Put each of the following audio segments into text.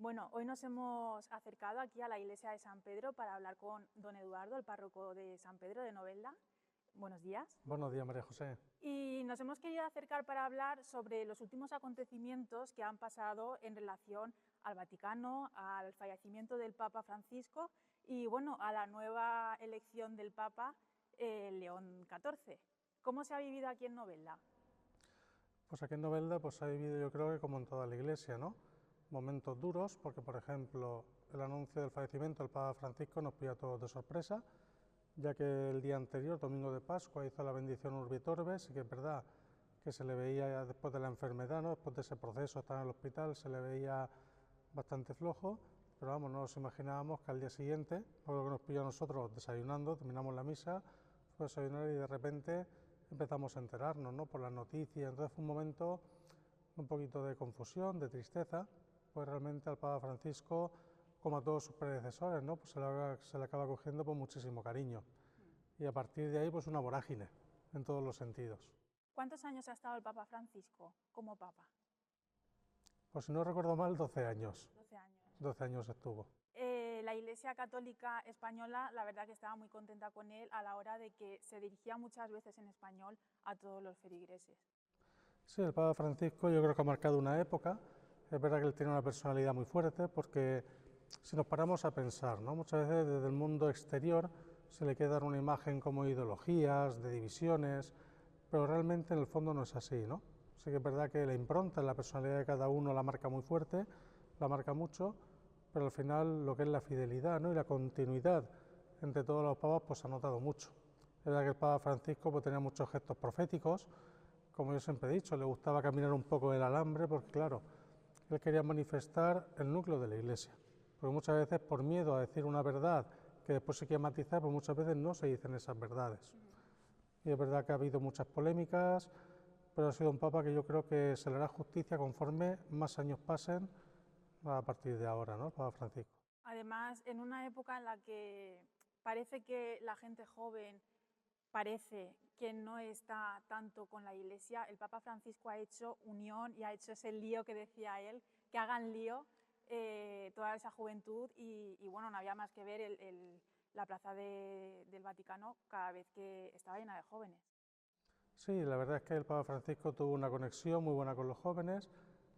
Bueno, hoy nos hemos acercado aquí a la iglesia de San Pedro para hablar con don Eduardo, el párroco de San Pedro de Novelda. Buenos días. Buenos días, María José. Y nos hemos querido acercar para hablar sobre los últimos acontecimientos que han pasado en relación al Vaticano, al fallecimiento del Papa Francisco y bueno, a la nueva elección del Papa León XIV. ¿Cómo se ha vivido aquí en Novelda? Pues aquí en Novelda se ha vivido, yo creo que como en toda la iglesia, ¿no? Momentos duros, porque por ejemplo el anuncio del fallecimiento del Papa Francisco nos pilló a todos de sorpresa, ya que el día anterior, domingo de Pascua, hizo la bendición Urbi et Orbis, y que es verdad que se le veía después de la enfermedad, ¿no? Después de ese proceso, estar en el hospital, se le veía bastante flojo, pero vamos, no nos imaginábamos que al día siguiente, por lo que nos pilló a nosotros desayunando, terminamos la misa, fue a desayunar y de repente empezamos a enterarnos, ¿no? Por las noticias. Entonces fue un momento un poquito de confusión, de tristeza, pues realmente al Papa Francisco, como a todos sus predecesores, ¿no? Pues se le acaba cogiendo pues muchísimo cariño. Y a partir de ahí pues una vorágine en todos los sentidos. ¿Cuántos años ha estado el Papa Francisco como Papa? Pues si no recuerdo mal, 12 años. 12 años. 12 años estuvo. La Iglesia Católica Española, la verdad que estaba muy contenta con él a la hora de que se dirigía muchas veces en español a todos los feligreses. Sí, el Papa Francisco yo creo que ha marcado una época. Es verdad que él tiene una personalidad muy fuerte, porque si nos paramos a pensar, ¿no? Muchas veces desde el mundo exterior se le quiere dar una imagen como ideologías, de divisiones, pero realmente en el fondo no es así, ¿no? Sí que es verdad que la impronta en la personalidad de cada uno la marca muy fuerte, la marca mucho, pero al final lo que es la fidelidad, ¿no? Y la continuidad entre todos los papas pues se ha notado mucho. Es verdad que el Papa Francisco pues tenía muchos gestos proféticos, como yo siempre he dicho, le gustaba caminar un poco el alambre porque claro, él quería manifestar el núcleo de la Iglesia, porque muchas veces por miedo a decir una verdad que después se quiere matizar, pues muchas veces no se dicen esas verdades. Y es verdad que ha habido muchas polémicas, pero ha sido un papa que yo creo que se le hará justicia conforme más años pasen a partir de ahora, ¿no? El Papa Francisco. Además, en una época en la que parece que la gente joven parece que no está tanto con la Iglesia, el Papa Francisco ha hecho unión y ha hecho ese lío que decía él, que hagan lío toda esa juventud y bueno, no había más que ver la plaza del Vaticano cada vez que estaba llena de jóvenes. Sí, la verdad es que el Papa Francisco tuvo una conexión muy buena con los jóvenes.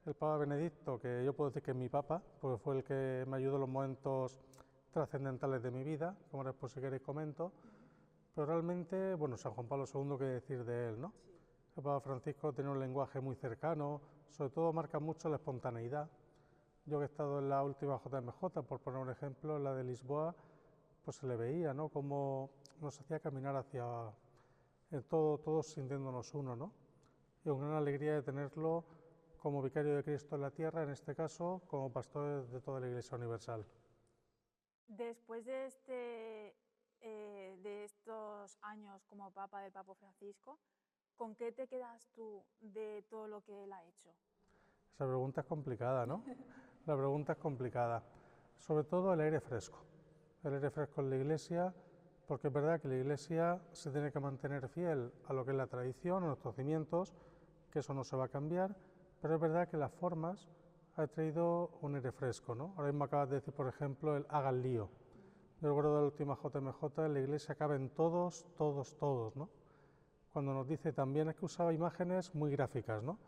El Papa Benedicto, que yo puedo decir que es mi Papa, porque fue el que me ayudó en los momentos trascendentales de mi vida, como después si queréis comento, pero realmente, bueno, San Juan Pablo II, qué decir de él, ¿no? El Papa Francisco tiene un lenguaje muy cercano, sobre todo marca mucho la espontaneidad. Yo que he estado en la última JMJ, por poner un ejemplo, en la de Lisboa, pues se le veía, ¿no? Cómo nos hacía caminar hacia todos sintiéndonos uno, ¿no? Y con gran alegría de tenerlo como vicario de Cristo en la tierra, en este caso, como pastor de toda la Iglesia Universal. Después de estos años como Papa del Papa Francisco, ¿con qué te quedas tú de todo lo que él ha hecho? Esa pregunta es complicada, ¿no? La pregunta es complicada. Sobre todo el aire fresco. El aire fresco en la Iglesia, porque es verdad que la Iglesia se tiene que mantener fiel a lo que es la tradición, a nuestros cimientos, que eso no se va a cambiar, pero es verdad que las formas ha traído un aire fresco, ¿no? Ahora mismo acabas de decir, por ejemplo, el hagan lío. Yo recuerdo de la última JMJ, en la Iglesia caben todos, ¿no? Cuando nos dice también, es que usaba imágenes muy gráficas, ¿no?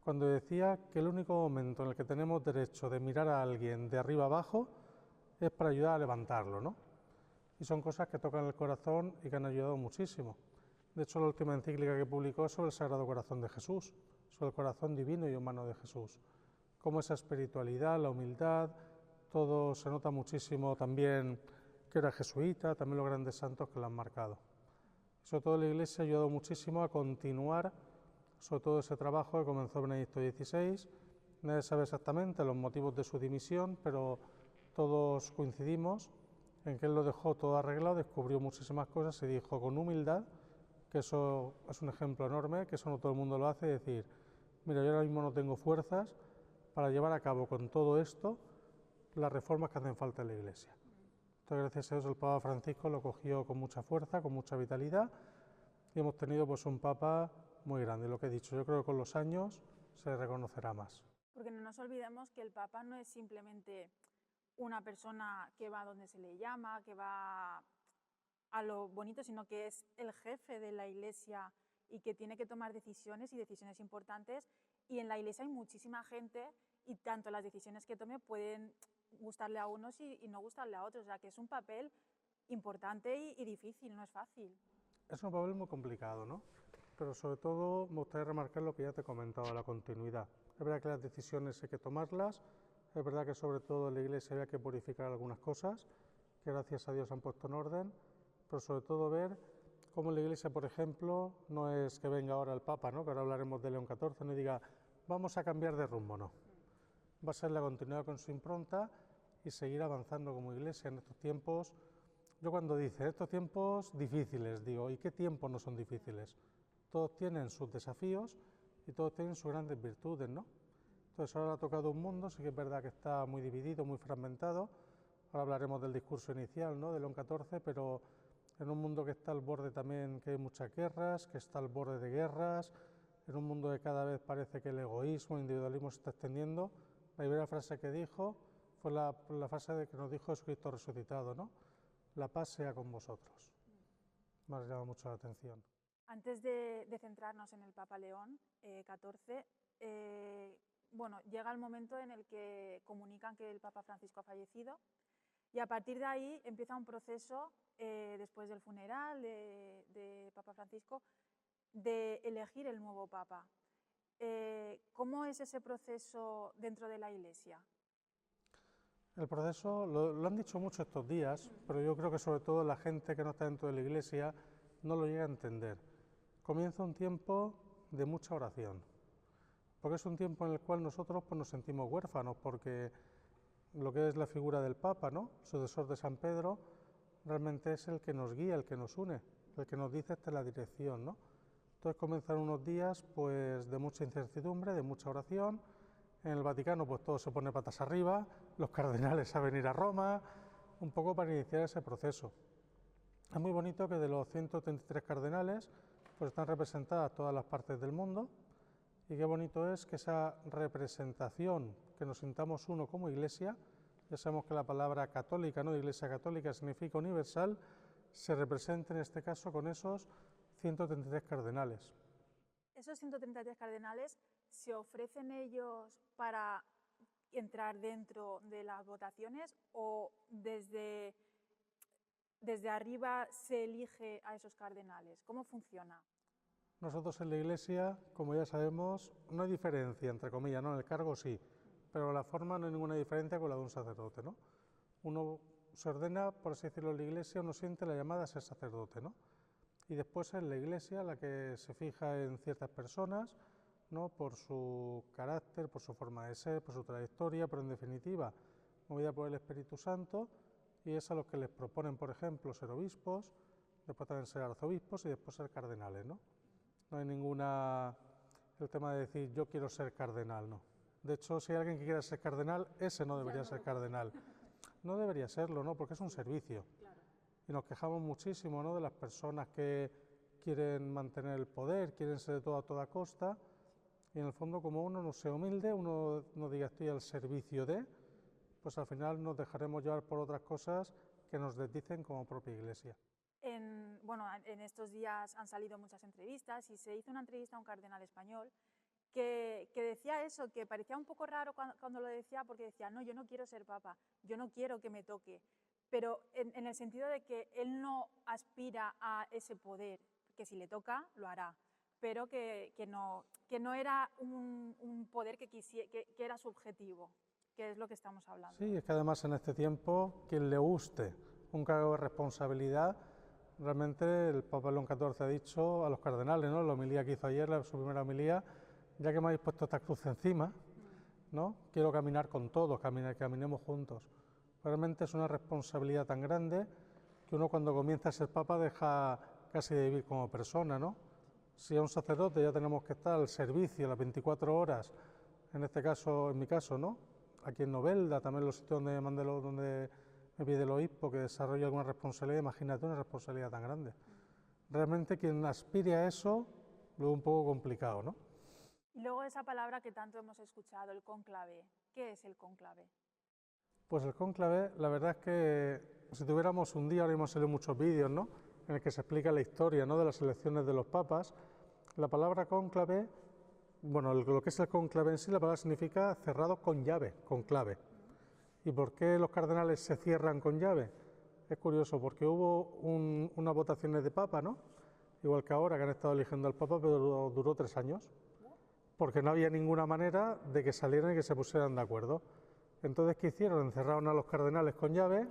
Cuando decía que el único momento en el que tenemos derecho de mirar a alguien de arriba abajo es para ayudar a levantarlo, ¿no? Y son cosas que tocan el corazón y que han ayudado muchísimo. De hecho, la última encíclica que publicó es sobre el Sagrado Corazón de Jesús, sobre el corazón divino y humano de Jesús. Cómo esa espiritualidad, la humildad, todo se nota muchísimo también que era jesuita, también los grandes santos que lo han marcado. Sobre todo la Iglesia ha ayudado muchísimo a continuar sobre todo ese trabajo que comenzó Benedicto XVI. Nadie sabe exactamente los motivos de su dimisión, pero todos coincidimos en que él lo dejó todo arreglado, descubrió muchísimas cosas y dijo con humildad, que eso es un ejemplo enorme, que eso no todo el mundo lo hace, decir, mira, yo ahora mismo no tengo fuerzas para llevar a cabo con todo esto las reformas que hacen falta en la Iglesia. Entonces, gracias a eso, el Papa Francisco lo cogió con mucha fuerza, con mucha vitalidad, y hemos tenido pues un Papa muy grande. Lo que he dicho, yo creo que con los años se reconocerá más. Porque no nos olvidemos que el Papa no es simplemente una persona que va donde se le llama, que va a lo bonito, sino que es el jefe de la Iglesia y que tiene que tomar decisiones y decisiones importantes. Y en la Iglesia hay muchísima gente y tanto las decisiones que tome pueden gustarle a unos y no gustarle a otros. O sea, que es un papel importante y difícil, no es fácil. Es un papel muy complicado, ¿no? Pero sobre todo me gustaría remarcar lo que ya te he comentado, la continuidad. Es verdad que las decisiones hay que tomarlas, es verdad que sobre todo en la Iglesia había que purificar algunas cosas, que gracias a Dios se han puesto en orden, pero sobre todo ver cómo en la Iglesia, por ejemplo, no es que venga ahora el Papa, ¿no? Que ahora hablaremos de León XIV, no diga, vamos a cambiar de rumbo, no. Va a ser la continuidad con su impronta y seguir avanzando como Iglesia en estos tiempos. Yo cuando dice estos tiempos difíciles, digo, ¿y qué tiempos no son difíciles? Todos tienen sus desafíos y todos tienen sus grandes virtudes, ¿no? Entonces ahora ha tocado un mundo, sí que es verdad que está muy dividido, muy fragmentado. Ahora hablaremos del discurso inicial, ¿no? De León XIV, pero en un mundo que está al borde también, que hay muchas guerras, que está al borde de guerras, en un mundo que cada vez parece que el egoísmo, el individualismo se está extendiendo. La primera frase que dijo fue la frase de que nos dijo Jesucristo resucitado, ¿no? La paz sea con vosotros. Me ha llamado mucho la atención. Antes de centrarnos en el Papa León XIV, bueno, llega el momento en el que comunican que el Papa Francisco ha fallecido y a partir de ahí empieza un proceso, después del funeral de Papa Francisco, de elegir el nuevo Papa. ¿Cómo es ese proceso dentro de la Iglesia? El proceso, lo han dicho mucho estos días, pero yo creo que sobre todo la gente que no está dentro de la Iglesia no lo llega a entender. Comienza un tiempo de mucha oración, porque es un tiempo en el cual nosotros pues, nos sentimos huérfanos, porque lo que es la figura del Papa, ¿no? El sucesor de San Pedro, realmente es el que nos guía, el que nos une, el que nos dice esta es la dirección, ¿no? Entonces comienzan unos días pues, de mucha incertidumbre, de mucha oración. En el Vaticano pues todo se pone patas arriba, los cardenales a venir a Roma, un poco para iniciar ese proceso. Es muy bonito que de los 133 cardenales pues están representadas todas las partes del mundo y qué bonito es que esa representación, que nos sintamos uno como Iglesia, ya sabemos que la palabra católica, ¿no? Iglesia católica significa universal, se represente en este caso con esos 133 cardenales. ¿Esos 133 cardenales se ofrecen ellos para entrar dentro de las votaciones o desde arriba se elige a esos cardenales? ¿Cómo funciona? Nosotros en la Iglesia, como ya sabemos, no hay diferencia, entre comillas, ¿no? En el cargo sí, pero la forma no hay ninguna diferencia con la de un sacerdote, ¿no? Uno se ordena, por así decirlo, en la Iglesia, uno siente la llamada a ser sacerdote, ¿no? Y después es la Iglesia la que se fija en ciertas personas, ¿no? Por su carácter, por su forma de ser, por su trayectoria, pero en definitiva, movida por el Espíritu Santo, y es a los que les proponen, por ejemplo, ser obispos, después también ser arzobispos y después ser cardenales, ¿no? No hay ninguna, el tema de decir yo quiero ser cardenal, no. De hecho, si hay alguien que quiera ser cardenal, ese no debería ser cardenal. No debería serlo, ¿no? Porque es un servicio. Claro. Y nos quejamos muchísimo, ¿no? De las personas que quieren mantener el poder, quieren ser de todo a toda costa, y en el fondo como uno no sea humilde, uno no diga estoy al servicio de, pues al final nos dejaremos llevar por otras cosas que nos desdicen como propia Iglesia. Bueno, en estos días han salido muchas entrevistas y se hizo una entrevista a un cardenal español que decía eso, que parecía un poco raro cuando lo decía porque decía, no, yo no quiero ser papa, yo no quiero que me toque, pero en el sentido de que él no aspira a ese poder, que si le toca, lo hará, pero que no era un poder que era su objetivo, que es lo que estamos hablando. Sí, es que además en este tiempo, quien le guste un cargo de responsabilidad, realmente el Papa León XIV ha dicho a los cardenales, ¿no? La homilía que hizo ayer, su primera homilía, ya que me habéis puesto esta cruz encima, ¿no? Quiero caminar con todos, caminemos juntos. Realmente es una responsabilidad tan grande que uno cuando comienza a ser Papa deja casi de vivir como persona, ¿no? Si a un sacerdote ya tenemos que estar al servicio las 24 horas, en este caso, en mi caso, ¿no? Aquí en Novelda, también los sitios donde me pide el obispo que desarrolle alguna responsabilidad, imagínate una responsabilidad tan grande. Realmente quien aspire a eso, lo es un poco complicado, ¿no? Y luego esa palabra que tanto hemos escuchado, el cónclave. ¿Qué es el cónclave? Pues el cónclave, la verdad es que si tuviéramos un día, ahora hemos salido muchos vídeos, ¿no?, en el que se explica la historia, ¿no?, de las elecciones de los papas. La palabra cónclave, bueno, lo que es el cónclave en sí, la palabra significa cerrado con llave, con clave. ¿Y por qué los cardenales se cierran con llave? Es curioso, porque hubo unas votaciones de papa, ¿no?, igual que ahora, que han estado eligiendo al papa, pero duró 3 años, porque no había ninguna manera de que salieran y que se pusieran de acuerdo. Entonces, ¿qué hicieron? Encerraron a los cardenales con llave,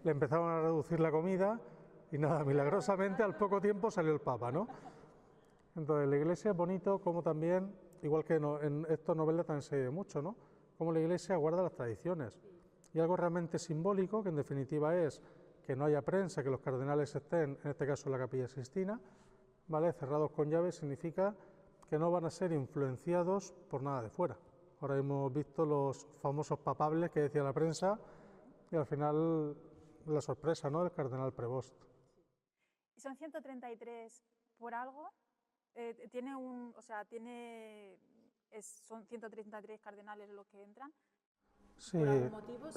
le empezaron a reducir la comida y nada, milagrosamente al poco tiempo salió el papa, ¿no? Entonces, la Iglesia es bonito como también, igual que en estas novelas también se ve mucho, ¿no?, como la Iglesia guarda las tradiciones. Y algo realmente simbólico, que en definitiva es que no haya prensa, que los cardenales estén, en este caso en la Capilla Sixtina, ¿vale?, cerrados con llave, significa que no van a ser influenciados por nada de fuera. Ahora hemos visto los famosos papables que decía la prensa y al final la sorpresa, ¿no?, del cardenal Prevost. ¿Y son 133 por algo? ¿Son 133 cardenales los que entran? Sí, ¿Por algún motivo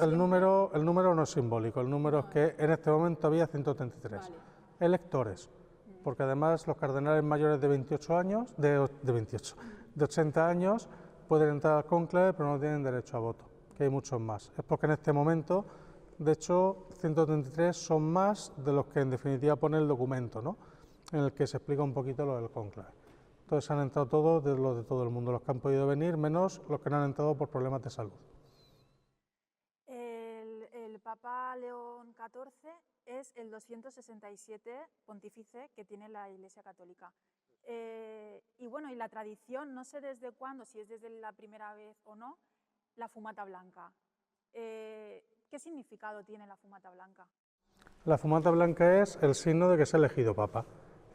el número no es simbólico, el número es que en este momento había 133 Vale. electores, porque además los cardenales mayores de 28 años, de 80 años, pueden entrar al cónclave, pero no tienen derecho a voto, que hay muchos más. Es porque en este momento, de hecho, 133 son más de los que en definitiva pone el documento, ¿no?, en el que se explica un poquito lo del cónclave. Entonces han entrado todos los de todo el mundo, los que han podido venir, menos los que no han entrado por problemas de salud. El Papa León XIV es el 267 pontífice que tiene la Iglesia Católica. Y bueno, y la tradición, no sé desde cuándo, si es desde la primera vez o no, la fumata blanca. ¿Qué significado tiene la fumata blanca? La fumata blanca es el signo de que se ha elegido papa.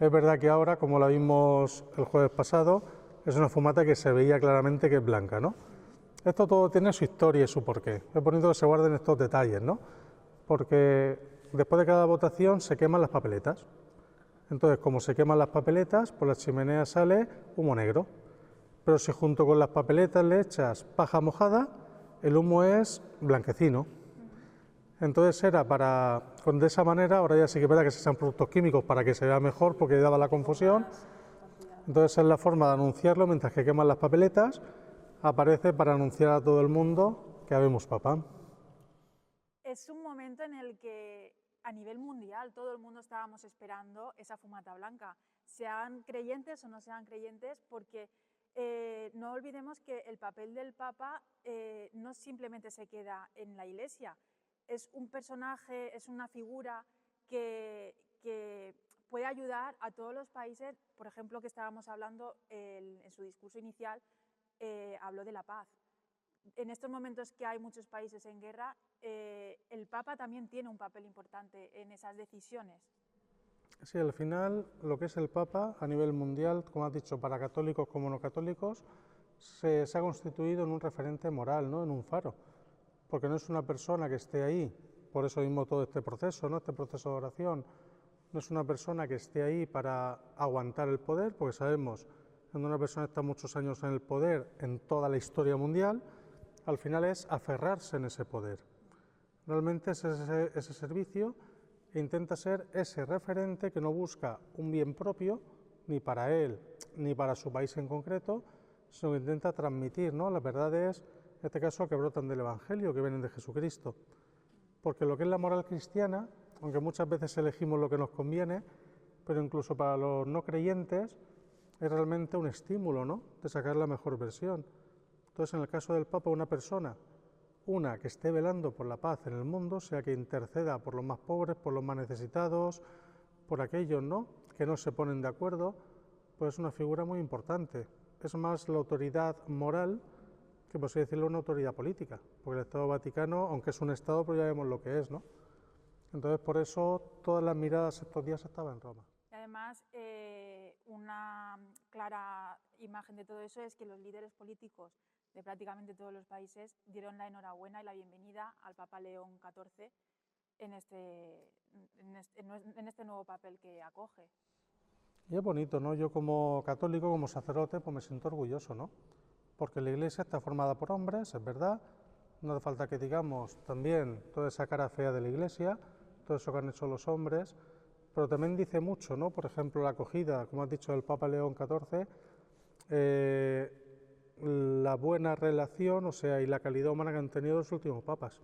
Es verdad que ahora, como la vimos el jueves pasado, es una fumata que se veía claramente que es blanca, ¿no? Esto todo tiene su historia y su porqué. Es bonito que se guarden estos detalles, ¿no?, porque después de cada votación se queman las papeletas. Entonces, como se queman las papeletas, por la chimenea sale humo negro. Pero si junto con las papeletas le echas paja mojada, el humo es blanquecino. Entonces era de esa manera, ahora ya sí que es verdad que se usan productos químicos para que se vea mejor, porque daba la confusión. Entonces es la forma de anunciarlo, mientras que queman las papeletas, aparece para anunciar a todo el mundo que habemos papá. Es un momento en el que a nivel mundial todo el mundo estábamos esperando esa fumata blanca, sean creyentes o no sean creyentes, porque no olvidemos que el papel del Papa no simplemente se queda en la Iglesia, es un personaje, es una figura que puede ayudar a todos los países. Por ejemplo, que estábamos hablando en su discurso inicial, habló de la paz. En estos momentos que hay muchos países en guerra, el Papa también tiene un papel importante en esas decisiones. Sí, al final lo que es el Papa a nivel mundial, como has dicho, para católicos como no católicos, se ha constituido en un referente moral, ¿no?, en un faro, porque no es una persona que esté ahí, por eso mismo todo este proceso, ¿no?, este proceso de oración, no es una persona que esté ahí para aguantar el poder, porque sabemos que cuando una persona está muchos años en el poder en toda la historia mundial, al final es aferrarse en ese poder. Realmente es ese servicio e intenta ser ese referente que no busca un bien propio, ni para él, ni para su país en concreto, sino que intenta transmitir, ¿no?, las verdades, en este caso, que brotan del Evangelio, que vienen de Jesucristo. Porque lo que es la moral cristiana, aunque muchas veces elegimos lo que nos conviene, pero incluso para los no creyentes, es realmente un estímulo, ¿no?, de sacar la mejor versión. Entonces, en el caso del Papa, una persona, que esté velando por la paz en el mundo, sea que interceda por los más pobres, por los más necesitados, por aquellos, ¿no?, que no se ponen de acuerdo, pues es una figura muy importante. Es más la autoridad moral que, por así decirlo, una autoridad política, porque el Estado Vaticano, aunque es un Estado, pero ya vemos lo que es, ¿no? Entonces, por eso todas las miradas estos días estaban en Roma. Y además, una clara imagen de todo eso es que los líderes políticos de prácticamente todos los países dieron la enhorabuena y la bienvenida al Papa León XIV en este nuevo papel que acoge. Y es bonito, ¿no? Yo como católico, como sacerdote, pues me siento orgulloso, ¿no? Porque la Iglesia está formada por hombres, es verdad, no hace falta que digamos también toda esa cara fea de la Iglesia, todo eso que han hecho los hombres, pero también dice mucho, ¿no? Por ejemplo, la acogida, como has dicho, del Papa León XIV, la buena relación, o sea, y la calidad humana que han tenido los últimos papas.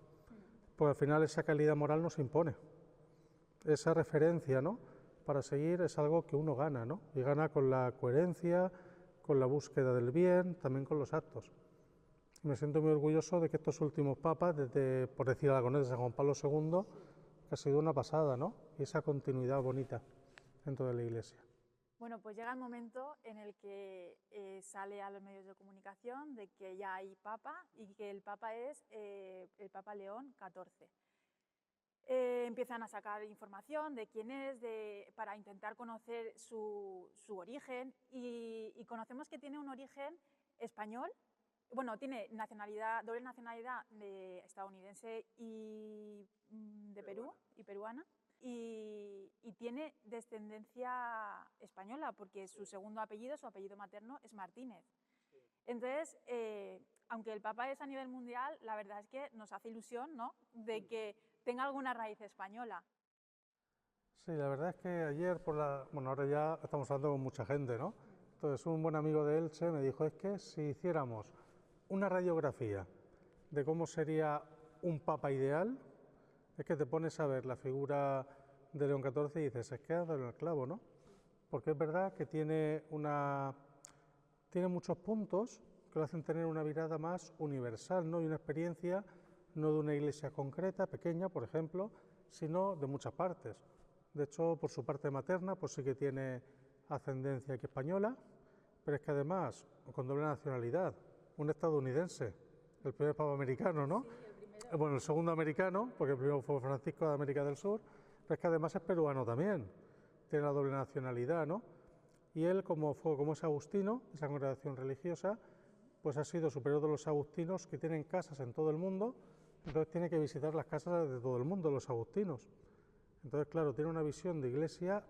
Pues al final esa calidad moral nos impone. Esa referencia, ¿no? Para seguir es algo que uno gana, ¿no? Y gana con la coherencia, con la búsqueda del bien, también con los actos. Me siento muy orgulloso de que estos últimos papas, desde, por decir algo, desde San Juan Pablo II, que ha sido una pasada, ¿no? Y esa continuidad bonita dentro de la Iglesia. Bueno, pues llega el momento en el que sale a los medios de comunicación de que ya hay papa y que el papa es el Papa León XIV. Empiezan a sacar información de quién es, para intentar conocer su origen y conocemos que tiene un origen español. Bueno, tiene nacionalidad, doble nacionalidad de estadounidense y de Perú y peruana. Y tiene descendencia española, porque su segundo apellido, su apellido materno, es Martínez. Entonces, aunque el Papa es a nivel mundial, la verdad es que nos hace ilusión, ¿no?, de que tenga alguna raíz española. Sí, la verdad es que ayer bueno, ahora ya estamos hablando con mucha gente, ¿no? Entonces un buen amigo de Elche me dijo, es que si hiciéramos una radiografía de cómo sería un papa ideal, es que te pones a ver la figura de León XIV y dices, es que has dado en el clavo, ¿no? Porque es verdad que tiene muchos puntos que lo hacen tener una mirada más universal, ¿no? Y una experiencia no de una iglesia concreta, pequeña, por ejemplo, sino de muchas partes. De hecho, por su parte materna, pues sí que tiene ascendencia aquí española, pero es que además, con doble nacionalidad, un estadounidense, el primer papa americano, ¿no? Sí, el primero. Bueno, el segundo americano, porque el primero fue Francisco de América del Sur, pero es que además es peruano también, tiene la doble nacionalidad, ¿no? Y él, como es agustino, esa congregación religiosa, pues ha sido superior de los agustinos que tienen casas en todo el mundo, entonces tiene que visitar las casas de todo el mundo, los agustinos. Entonces, claro, tiene una visión de iglesia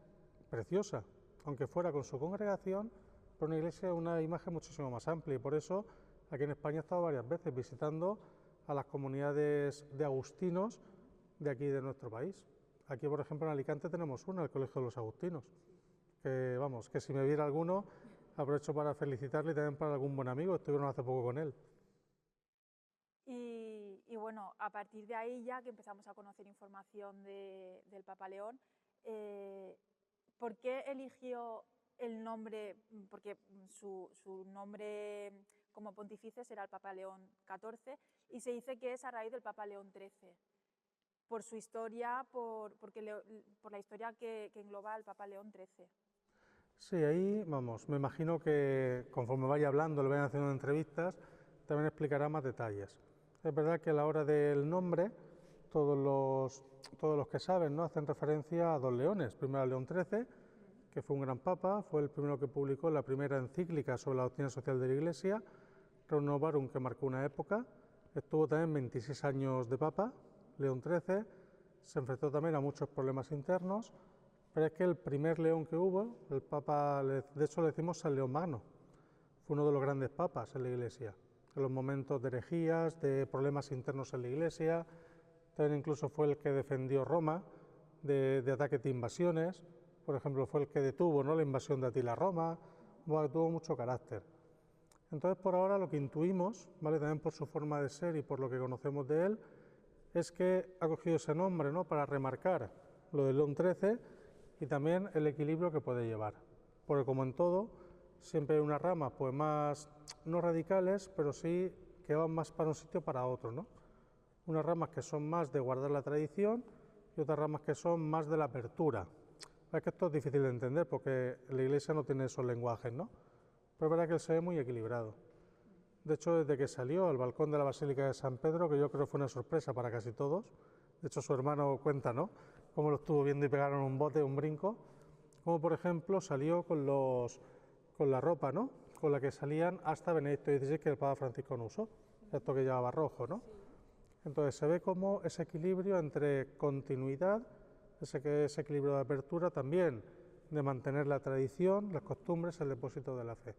preciosa, aunque fuera con su congregación, pero una iglesia, una imagen muchísimo más amplia, y por eso aquí en España he estado varias veces visitando a las comunidades de agustinos de aquí de nuestro país. Aquí, por ejemplo, en Alicante tenemos una, el Colegio de los Agustinos, que vamos, que si me viera alguno, aprovecho para felicitarle y también para algún buen amigo, estuvieron hace poco con él. Y bueno, a partir de ahí ya que empezamos a conocer información del Papa León, ¿por qué eligió el nombre? Porque su nombre como pontífice será el Papa León XIV y se dice que es a raíz del Papa León XIII, por su historia, por la historia que engloba el Papa León XIII. Sí, ahí, vamos, me imagino que conforme vaya hablando, le vayan haciendo entrevistas, también explicará más detalles. Es verdad que a la hora del nombre, todos los que saben, ¿no?, hacen referencia a dos leones. Primero a León XIII, que fue un gran papa, fue el primero que publicó la primera encíclica sobre la doctrina social de la Iglesia, Rerum Novarum, que marcó una época. Estuvo también 26 años de papa, León XIII, se enfrentó también a muchos problemas internos, pero es que el primer león que hubo, el papa, de hecho le decimos San León Magno, fue uno de los grandes papas en la Iglesia, en los momentos de herejías, de problemas internos en la Iglesia, también incluso fue el que defendió Roma de ataques de invasiones, por ejemplo fue el que detuvo, ¿no?, la invasión de Atila a Roma, tuvo mucho carácter. Entonces por ahora lo que intuimos, ¿vale?, también por su forma de ser y por lo que conocemos de él, es que ha cogido ese nombre, ¿no?, para remarcar lo de León XIII y también el equilibrio que puede llevar, porque como en todo, siempre hay unas ramas pues más, no radicales, pero sí que van más para un sitio para otro, ¿no? Unas ramas que son más de guardar la tradición y otras ramas que son más de la apertura. Es que esto es difícil de entender porque la Iglesia no tiene esos lenguajes, ¿no? Pero es verdad que él se ve muy equilibrado. De hecho, desde que salió al balcón de la Basílica de San Pedro, que yo creo fue una sorpresa para casi todos, de hecho su hermano cuenta, ¿no?, cómo lo estuvo viendo y pegaron un bote, un brinco, como por ejemplo salió con la ropa, ¿no?, con la que salían hasta Benedicto XVI, que el Papa Francisco no usó, esto que llevaba rojo, ¿no? Entonces se ve como ese equilibrio entre continuidad, ese equilibrio de apertura, también de mantener la tradición, las costumbres, el depósito de la fe.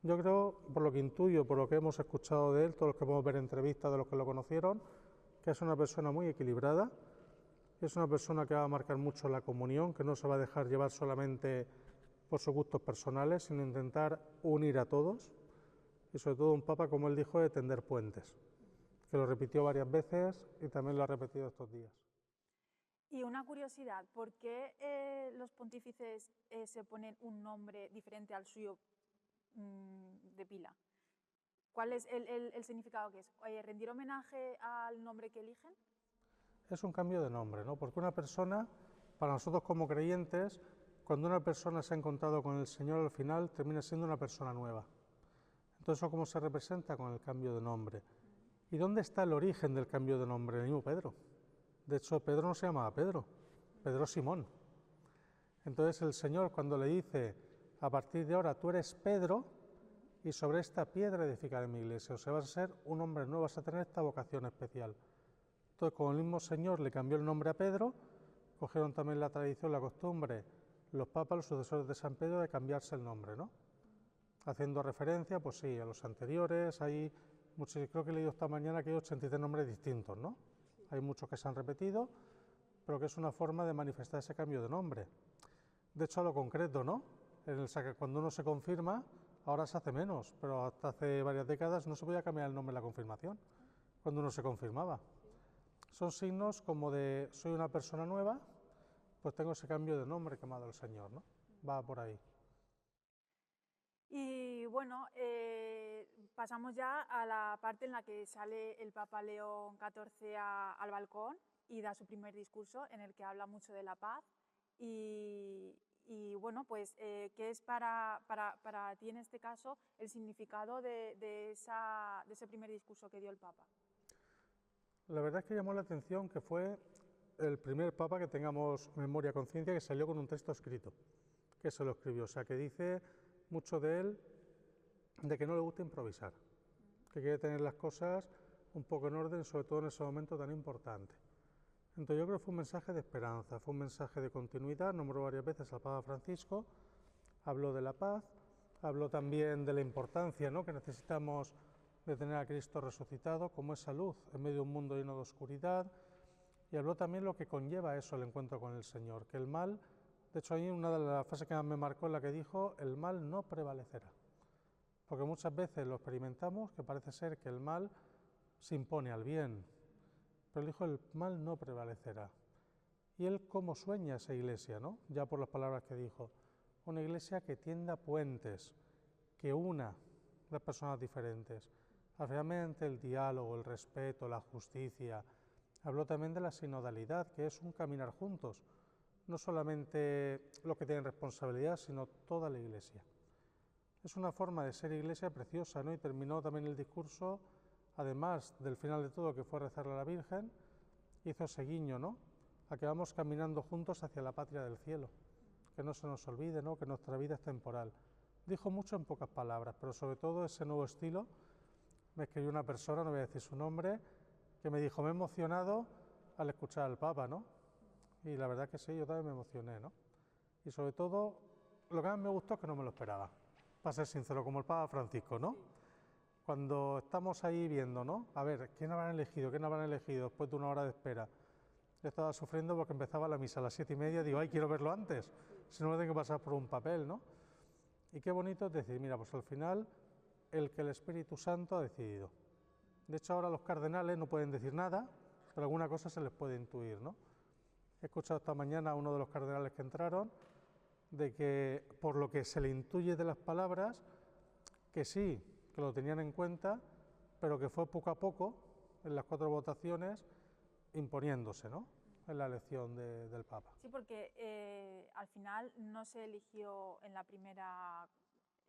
Yo creo, por lo que intuyo, por lo que hemos escuchado de él, todos los que podemos ver entrevistas de los que lo conocieron, que es una persona muy equilibrada, es una persona que va a marcar mucho la comunión, que no se va a dejar llevar solamente por sus gustos personales, sino intentar unir a todos, y sobre todo un papa, como él dijo, de tender puentes, que lo repitió varias veces y también lo ha repetido estos días. Y una curiosidad, ¿por qué los pontífices se ponen un nombre diferente al suyo de pila? ¿Cuál es el significado que es? ¿Rendir homenaje al nombre que eligen? Es un cambio de nombre, ¿no? Porque una persona, para nosotros como creyentes, cuando una persona se ha encontrado con el Señor al final, termina siendo una persona nueva. Entonces, ¿cómo se representa? Con el cambio de nombre. ¿Y dónde está el origen del cambio de nombre? En el mismo Pedro. De hecho, Pedro no se llamaba Pedro, Pedro Simón. Entonces el Señor, cuando le dice, a partir de ahora tú eres Pedro, y sobre esta piedra edificaré mi iglesia, o sea, vas a ser un hombre nuevo, vas a tener esta vocación especial. Entonces, como el mismo Señor le cambió el nombre a Pedro, cogieron también la tradición, la costumbre, los papas, los sucesores de San Pedro, de cambiarse el nombre, ¿no? Haciendo referencia, pues sí, a los anteriores, hay muchos, creo que he leído esta mañana que hay 83 nombres distintos, ¿no? Sí. Hay muchos que se han repetido, pero que es una forma de manifestar ese cambio de nombre. De hecho, a lo concreto, ¿no? Cuando uno se confirma, ahora se hace menos, pero hasta hace varias décadas no se podía cambiar el nombre en la confirmación, cuando uno se confirmaba. Son signos como de, soy una persona nueva, pues tengo ese cambio de nombre que me ha dado el Señor, ¿no? Va por ahí. Y bueno, pasamos ya a la parte en la que sale el Papa León XIV al balcón y da su primer discurso en el que habla mucho de la paz. Y bueno, pues, ¿qué es para ti en este caso el significado de ese primer discurso que dio el Papa? La verdad es que llamó la atención que fue el primer Papa que tengamos memoria, conciencia, que salió con un texto escrito, que se lo escribió, o sea, que dice mucho de él, de que no le gusta improvisar, que quiere tener las cosas un poco en orden, sobre todo en ese momento tan importante. Entonces yo creo que fue un mensaje de esperanza, fue un mensaje de continuidad, nombró varias veces al Papa Francisco, habló de la paz, habló también de la importancia, ¿no?, que necesitamos de tener a Cristo resucitado como esa luz en medio de un mundo lleno de oscuridad, y habló también lo que conlleva eso, el encuentro con el Señor, que el mal, de hecho ahí una de las frases que más me marcó es la que dijo, el mal no prevalecerá, porque muchas veces lo experimentamos, que parece ser que el mal se impone al bien, pero él dijo, el mal no prevalecerá. Y él cómo sueña esa iglesia, ¿no?, ya por las palabras que dijo, una iglesia que tienda puentes, que una las personas diferentes, realmente el diálogo, el respeto, la justicia. Habló también de la sinodalidad, que es un caminar juntos, no solamente los que tienen responsabilidad, sino toda la iglesia. Es una forma de ser iglesia preciosa, ¿no? Y terminó también el discurso, además del final de todo, que fue rezarle a la Virgen, hizo ese guiño, ¿no?, a que vamos caminando juntos hacia la patria del cielo, que no se nos olvide, ¿no?, que nuestra vida es temporal. Dijo mucho en pocas palabras, pero sobre todo ese nuevo estilo. Me escribió una persona, no voy a decir su nombre, que me dijo, me he emocionado al escuchar al Papa, ¿no? Y la verdad que sí, yo también me emocioné, ¿no? Y sobre todo, lo que más me gustó es que no me lo esperaba, para ser sincero, como el Papa Francisco, ¿no? Cuando estamos ahí viendo, ¿no?, a ver, ¿quién habrán elegido después de una hora de espera? Yo estaba sufriendo porque empezaba la misa a las 7:30, digo, ay, quiero verlo antes, si no me tengo que pasar por un papel, ¿no? Y qué bonito es decir, mira, pues al final, el que el Espíritu Santo ha decidido. De hecho, ahora los cardenales no pueden decir nada, pero alguna cosa se les puede intuir, ¿no? He escuchado esta mañana a uno de los cardenales que entraron, de que por lo que se le intuye de las palabras, que sí, que lo tenían en cuenta, pero que fue poco a poco, en las 4 votaciones, imponiéndose, ¿no?, en la elección del Papa. Sí, porque al final no se eligió en la primera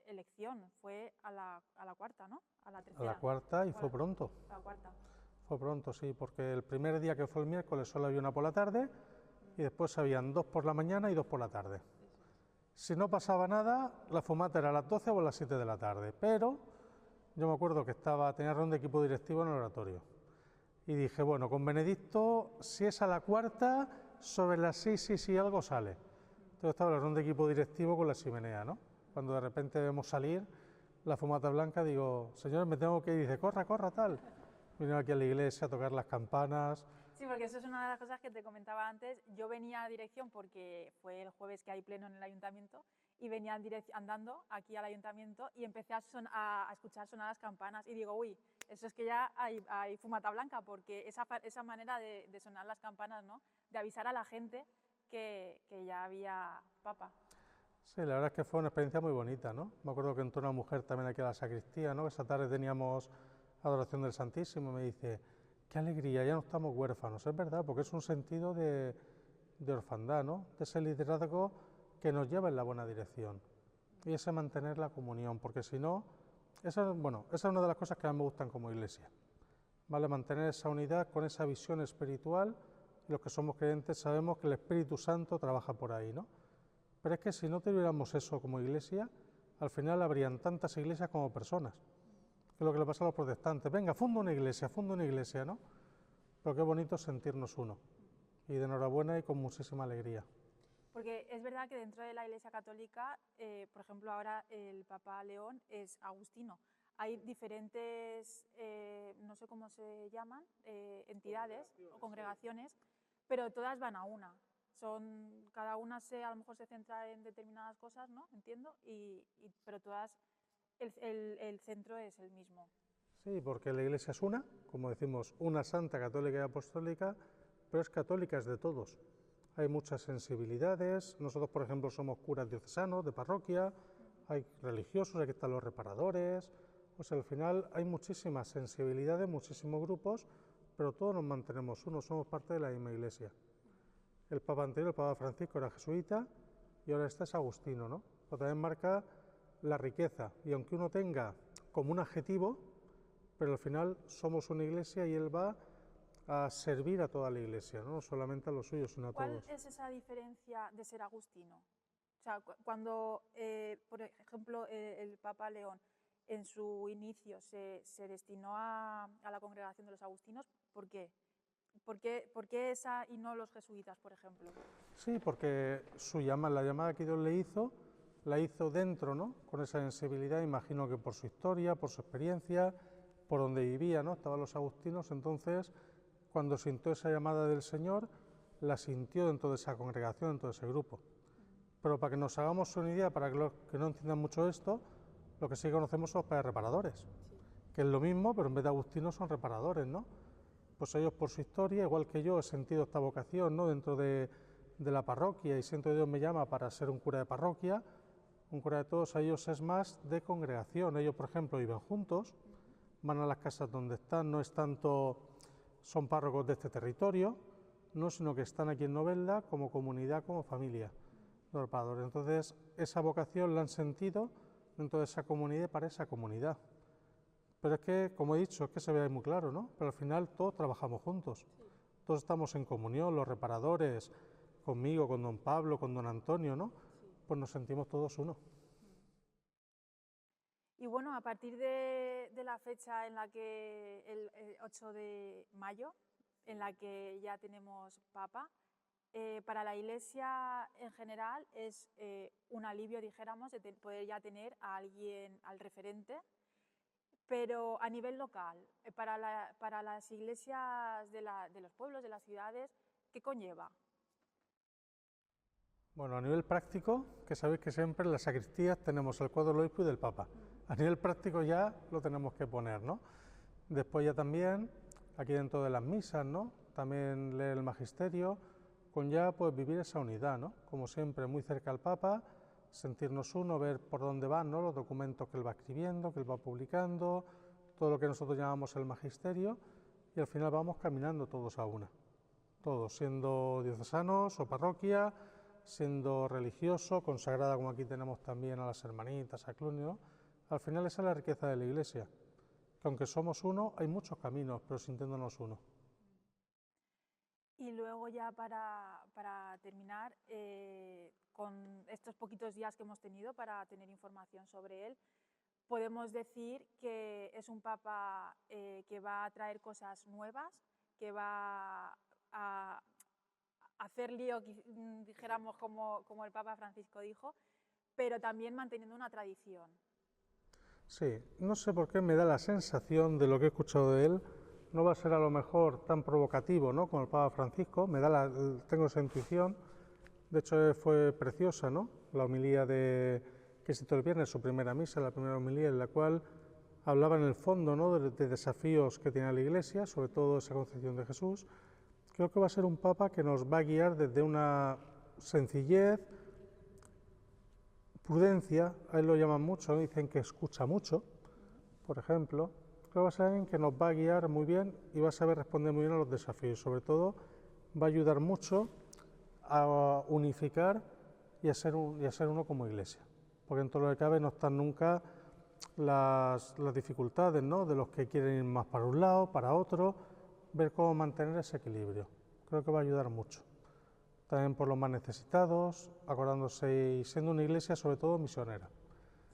elección, fue a la cuarta, ¿no? A la tercera. A la cuarta y fue pronto. A la cuarta. Fue pronto, sí, porque el primer día, que fue el miércoles, solo había una por la tarde y después habían 2 por la mañana y 2 por la tarde. Si no pasaba nada, la fumata era a las 12 o a las 7 de la tarde, pero yo me acuerdo que tenía reunión de equipo directivo en el oratorio y dije, bueno, con Benedicto, si es a la cuarta, sobre las 6 y algo sale. Entonces estaba la reunión de equipo directivo con la chimenea, ¿no? Cuando de repente vemos salir la fumata blanca, digo, señores, me tengo que ir, y dice, corra, corra, tal. Vino aquí a la iglesia a tocar las campanas. Sí, porque eso es una de las cosas que te comentaba antes. Yo venía a dirección porque fue el jueves que hay pleno en el ayuntamiento y venía andando aquí al ayuntamiento y empecé a escuchar sonar las campanas y digo, uy, eso es que ya hay fumata blanca, porque esa manera de sonar las campanas, ¿no? De avisar a la gente que ya había papa. Sí, la verdad es que fue una experiencia muy bonita, ¿no? Me acuerdo que entró una mujer también aquí a la sacristía, ¿no? Esa tarde teníamos adoración del Santísimo, me dice, qué alegría, ya no estamos huérfanos, es verdad, porque es un sentido de orfandad, ¿no? De ese liderazgo que nos lleva en la buena dirección y ese mantener la comunión, porque si no, esa es una de las cosas que a mí me gustan como iglesia, ¿vale? Mantener esa unidad con esa visión espiritual. Los que somos creyentes sabemos que el Espíritu Santo trabaja por ahí, ¿no? Pero es que si no tuviéramos eso como iglesia, al final habrían tantas iglesias como personas, que es lo que le pasa a los protestantes. Venga, funda una iglesia, ¿no? Pero qué bonito sentirnos uno. Y de enhorabuena y con muchísima alegría. Porque es verdad que dentro de la Iglesia Católica, por ejemplo, ahora el Papa León es agustino. Hay diferentes, no sé cómo se llaman, entidades o congregaciones, pero todas van a una. Cada una a lo mejor se centra en determinadas cosas, ¿no? Entiendo, pero todas, el centro es el mismo. Sí, porque la iglesia es una, como decimos, una santa, católica y apostólica, pero es católica, es de todos. Hay muchas sensibilidades, nosotros por ejemplo somos curas diocesanos de parroquia, hay religiosos, aquí están los reparadores, o sea, al final hay muchísimas sensibilidades, muchísimos grupos, pero todos nos mantenemos unos, somos parte de la misma iglesia. El Papa anterior, el Papa Francisco, era jesuita y ahora este es agustino, ¿no? Pero también marca la riqueza, y aunque uno tenga como un adjetivo, pero al final somos una iglesia y él va a servir a toda la iglesia, no solamente a los suyos, sino a todos. ¿Cuál es esa diferencia de ser agustino? O sea, cuando, por ejemplo, el Papa León en su inicio se destinó a la congregación de los agustinos, ¿por qué? ¿Por qué esa y no los jesuitas, por ejemplo? Sí, porque la llamada que Dios le hizo, la hizo dentro, ¿no? Con esa sensibilidad, imagino que por su historia, por su experiencia, por donde vivía, ¿no? Estaban los agustinos, entonces, cuando sintió esa llamada del Señor, la sintió dentro de esa congregación, dentro de ese grupo. Pero para que nos hagamos una idea, para que los que no entiendan mucho esto, lo que sí conocemos son los padres reparadores, sí, que es lo mismo, pero en vez de agustinos son reparadores, ¿no? Pues ellos por su historia, igual que yo, he sentido esta vocación, ¿no? Dentro de la parroquia y siento que Dios me llama para ser un cura de parroquia. Un cura de todos ellos es más de congregación. Ellos, por ejemplo, viven juntos, van a las casas donde están, no es tanto, son párrocos de este territorio, no, sino que están aquí en Novelda como comunidad, como familia. Los reparadores. Entonces, esa vocación la han sentido dentro de esa comunidad y para esa comunidad. Pero es que, como he dicho, es que se ve ahí muy claro, ¿no? Pero al final todos trabajamos juntos. Sí. Todos estamos en comunión, los reparadores, conmigo, con don Pablo, con don Antonio, ¿no? Sí. Pues nos sentimos todos uno. Y bueno, a partir de la fecha en la que, el 8 de mayo, en la que ya tenemos Papa, para la Iglesia en general es un alivio, dijéramos, de poder ya tener a alguien, al referente, pero a nivel local, para las iglesias de los pueblos, de las ciudades, ¿qué conlleva? Bueno, a nivel práctico, que sabéis que siempre en las sacristías tenemos el cuadro del obispo y del Papa. A nivel práctico ya lo tenemos que poner, ¿no? Después ya también, aquí dentro de las misas, ¿no? También leer el magisterio, con ya pues vivir esa unidad, ¿no? Como siempre, muy cerca al Papa, sentirnos uno, ver por dónde van, ¿no? Los documentos que él va escribiendo, que él va publicando, todo lo que nosotros llamamos el magisterio, y al final vamos caminando todos a una. Todos, siendo diocesanos o parroquia, siendo religioso, consagrada como aquí tenemos también a las hermanitas, a Cluny, ¿no? Al final esa es la riqueza de la Iglesia, que aunque somos uno, hay muchos caminos, pero sintiéndonos uno. Y luego ya para terminar, con estos poquitos días que hemos tenido para tener información sobre él, podemos decir que es un papa que va a traer cosas nuevas, que va a hacer lío, dijéramos, como el Papa Francisco dijo, pero también manteniendo una tradición. Sí, no sé por qué me da la sensación de lo que he escuchado de él, no va a ser a lo mejor tan provocativo, ¿no?, como el Papa Francisco, tengo esa intuición. De hecho fue preciosa, ¿no?, la homilía que citó el viernes, su primera misa, la primera homilía, en la cual hablaba en el fondo, ¿no?, de desafíos que tiene la Iglesia, sobre todo esa concepción de Jesús. Creo que va a ser un Papa que nos va a guiar desde una sencillez, prudencia, a él lo llaman mucho, dicen que escucha mucho, por ejemplo. Creo que va a ser alguien que nos va a guiar muy bien y va a saber responder muy bien a los desafíos. Sobre todo, va a ayudar mucho a unificar y a ser uno como Iglesia, porque en todo lo que cabe no están nunca las dificultades, ¿no?, de los que quieren ir más para un lado, para otro, ver cómo mantener ese equilibrio. Creo que va a ayudar mucho. También por los más necesitados, acordándose y siendo una Iglesia sobre todo misionera.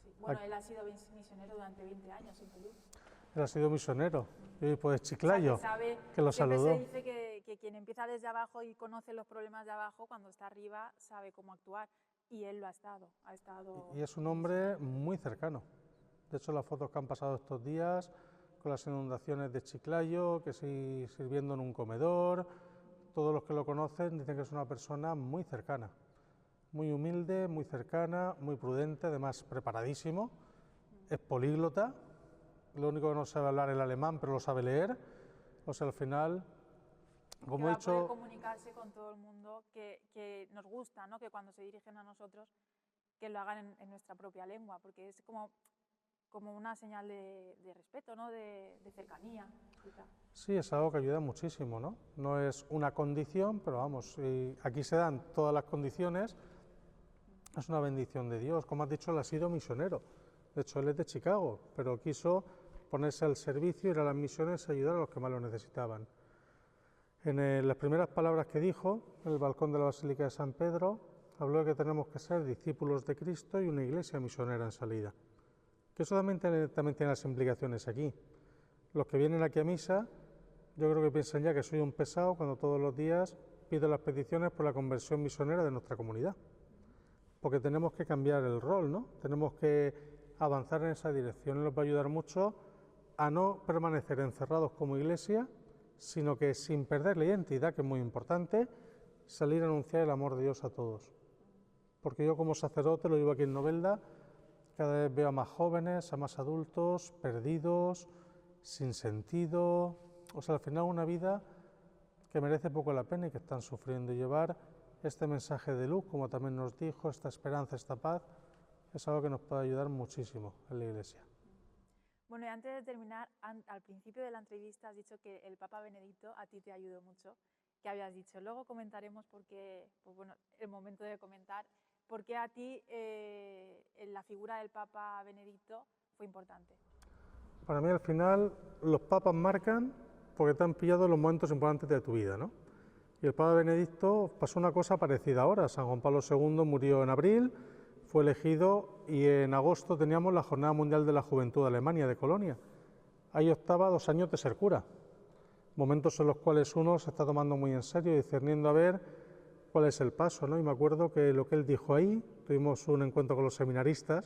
Sí. Bueno, él ha sido misionero durante 20 años en Perú. Él ha sido misionero, y pues Chiclayo, o sea, que lo siempre saludó. se dice que quien empieza desde abajo y conoce los problemas de abajo, cuando está arriba sabe cómo actuar, y él lo ha estado. Y es un hombre muy cercano. De hecho, las fotos que han pasado estos días, con las inundaciones de Chiclayo, que sí, sirviendo en un comedor, todos los que lo conocen dicen que es una persona muy cercana, muy humilde, muy cercana, muy prudente, además preparadísimo, es políglota, lo único que no sabe hablar es el alemán, pero lo sabe leer, o sea, al final, como he dicho... poder comunicarse con todo el mundo, que nos gusta, ¿no?, que cuando se dirigen a nosotros, que lo hagan en nuestra propia lengua, porque es como una señal de respeto, ¿no?, de cercanía. Sí, es algo que ayuda muchísimo, ¿no? No es una condición, pero vamos, aquí se dan todas las condiciones, es una bendición de Dios. Como has dicho, él ha sido misionero, de hecho él es de Chicago, pero quiso ponerse al servicio, ir a las misiones y ayudar a los que más lo necesitaban. En las primeras palabras que dijo, en el balcón de la Basílica de San Pedro, habló de que tenemos que ser discípulos de Cristo y una iglesia misionera en salida. Que eso también tiene las implicaciones aquí. Los que vienen aquí a misa, yo creo que piensan ya que soy un pesado cuando todos los días pido las peticiones por la conversión misionera de nuestra comunidad. Porque tenemos que cambiar el rol, ¿no? Tenemos que avanzar en esa dirección. Nos va a ayudar mucho a no permanecer encerrados como iglesia, sino que sin perder la identidad, que es muy importante, salir a anunciar el amor de Dios a todos. Porque yo como sacerdote, lo digo aquí en Novelda, cada vez veo a más jóvenes, a más adultos, perdidos, sin sentido, o sea, al final una vida que merece poco la pena y que están sufriendo. Y llevar este mensaje de luz, como también nos dijo, esta esperanza, esta paz, es algo que nos puede ayudar muchísimo en la Iglesia. Bueno, y antes de terminar, al principio de la entrevista has dicho que el Papa Benedicto a ti te ayudó mucho. ¿Qué habías dicho? Luego comentaremos porque, pues bueno, el momento de comentar, por qué a ti la figura del Papa Benedicto fue importante. Para mí al final los papas marcan porque te han pillado en los momentos importantes de tu vida, ¿no? Y el Papa Benedicto pasó una cosa parecida ahora. San Juan Pablo II murió en abril, fue elegido y en agosto teníamos la Jornada Mundial de la Juventud de Alemania, de Colonia. Ahí estaba 2 años de ser cura, momentos en los cuales uno se está tomando muy en serio y discerniendo a ver cuál es el paso, ¿no? Y me acuerdo que lo que él dijo ahí, tuvimos un encuentro con los seminaristas,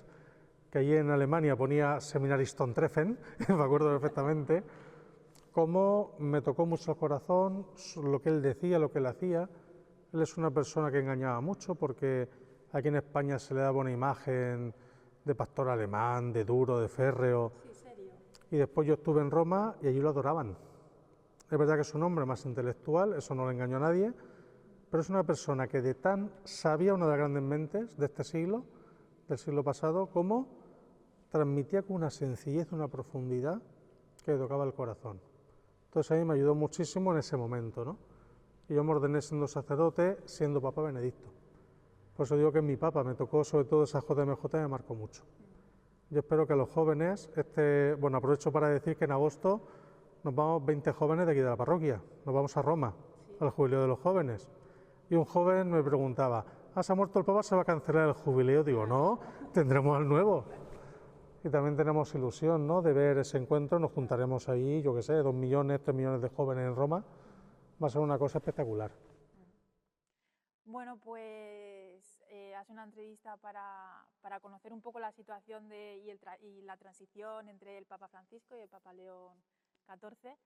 que allí en Alemania ponía Seminariston Treffen, me acuerdo perfectamente, cómo me tocó mucho el corazón lo que él decía, lo que él hacía. Él es una persona que engañaba mucho porque aquí en España se le daba una imagen de pastor alemán, de duro, de férreo. Sí, serio. Y después yo estuve en Roma y allí lo adoraban. Es verdad que es un hombre más intelectual, eso no le engañó a nadie, pero es una persona que de tan sabia, una de las grandes mentes de este siglo, del siglo pasado, como transmitía con una sencillez, una profundidad que tocaba el corazón. Entonces a mí me ayudó muchísimo en ese momento, ¿no? Y yo me ordené siendo sacerdote, siendo Papa Benedicto. Por eso digo que mi Papa me tocó, sobre todo esa JMJ, me marcó mucho. Yo espero que los jóvenes, bueno, aprovecho para decir que en agosto nos vamos 20 jóvenes de aquí de la parroquia, nos vamos a Roma, al jubileo de los jóvenes. Y un joven me preguntaba, ¿se ha muerto el Papa, se va a cancelar el jubileo? Digo, no, tendremos al nuevo. Y también tenemos ilusión, ¿no?, de ver ese encuentro, nos juntaremos ahí, yo qué sé, 2 millones, 3 millones de jóvenes en Roma, va a ser una cosa espectacular. Bueno, pues hace una entrevista para conocer un poco la situación y la transición entre el Papa Francisco y el Papa León XIV.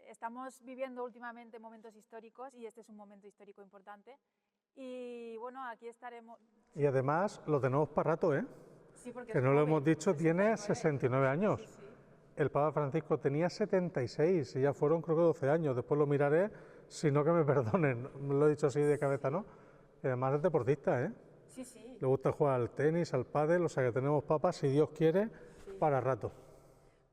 Estamos viviendo últimamente momentos históricos y este es un momento histórico importante. Y bueno, aquí estaremos. Y además lo tenemos para rato, ¿eh? Sí, porque que no lo hemos dicho, tiene 69 años. Sí, sí. El Papa Francisco tenía 76 y ya fueron creo que 12 años. Después lo miraré, si no que me perdonen. Lo he dicho así de cabeza, ¿no? Y además es deportista, ¿eh? Sí, sí. Le gusta jugar al tenis, al pádel, o sea que tenemos papas, si Dios quiere, para rato.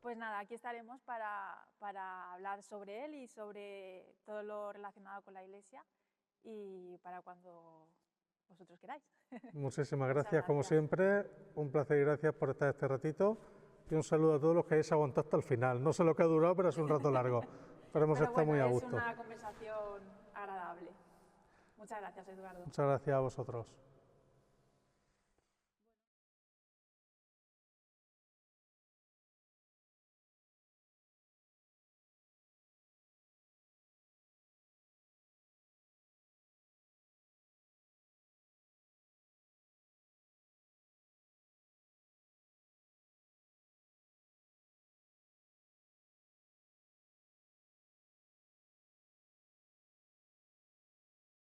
Pues nada, aquí estaremos para hablar sobre él y sobre todo lo relacionado con la Iglesia y para cuando vosotros queráis. Muchísimas gracias, como siempre. Un placer y gracias por estar este ratito. Y un saludo a todos los que hayáis aguantado hasta el final. No sé lo que ha durado, pero es un rato largo. Esperemos estar muy a gusto. Es una conversación agradable. Muchas gracias, Eduardo. Muchas gracias a vosotros.